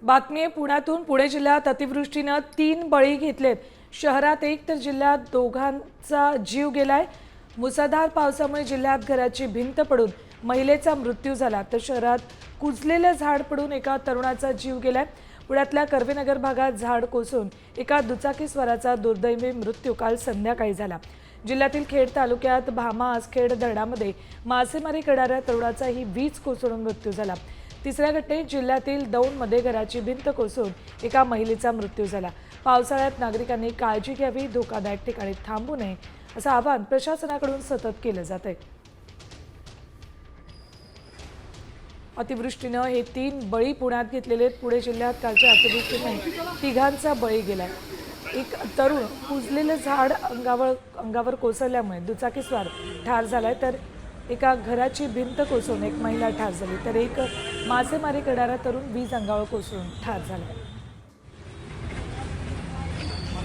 बातमी आहे पुण्यातून। पुणे जिल्ह्यात अतिवृष्टीने 3 बळी घेतलेत। शहरात 1 तर जिल्ह्यात दोघांचा जीव गेलाय। मुसळधार पावसामुळे जिल्ह्यात घराची भिंत पडून महिलेचा मृत्यू झाला, तर शहरात कुजलेले झाड पडून एका तरुणाचा जीव गेलाय। पुण्यातल्या कर्वेनगर भागात झाड कोसळून एका दुचाकीस्वाराचा दुर्दैवी मृत्यू काल संध्याकाळी झाला। जिल्ह्यातील खेड तालुक्यात भामा आसखेड धरणामध्ये मासेमारी करणाऱ्या तरुणाचाही वीज कोसळून मृत्यू झाला। तिसऱ्या घटनेत जिल्ह्यातील दौंडमध्ये घराची भिंत कोसळून एका महिलेचा मृत्यू झाला। पावसाळ्यात नागरिकांनी काळजी घ्यावी, धोकादायक ठिकाणी थांबू नये असं आवाहन प्रशासनाकडून सतत केलं जात आहे। अतिवृष्टीने हे 3 बळी पुण्यात घेतलेले आहेत। पुणे जिल्ह्यात कालच्या अतिवृष्टीने तिघांचा बळी गेलाय। एक तरुण कुजलेलं झाड अंगावर कोसळल्यामुळे दुचाकीस्वार ठार झालाय, तर एका घराची भिंत कोसळून एक महिला ठार झाली, तर एक मासेमारी करणारा तरुण वीज अंगावर कोसळून ठार झाला।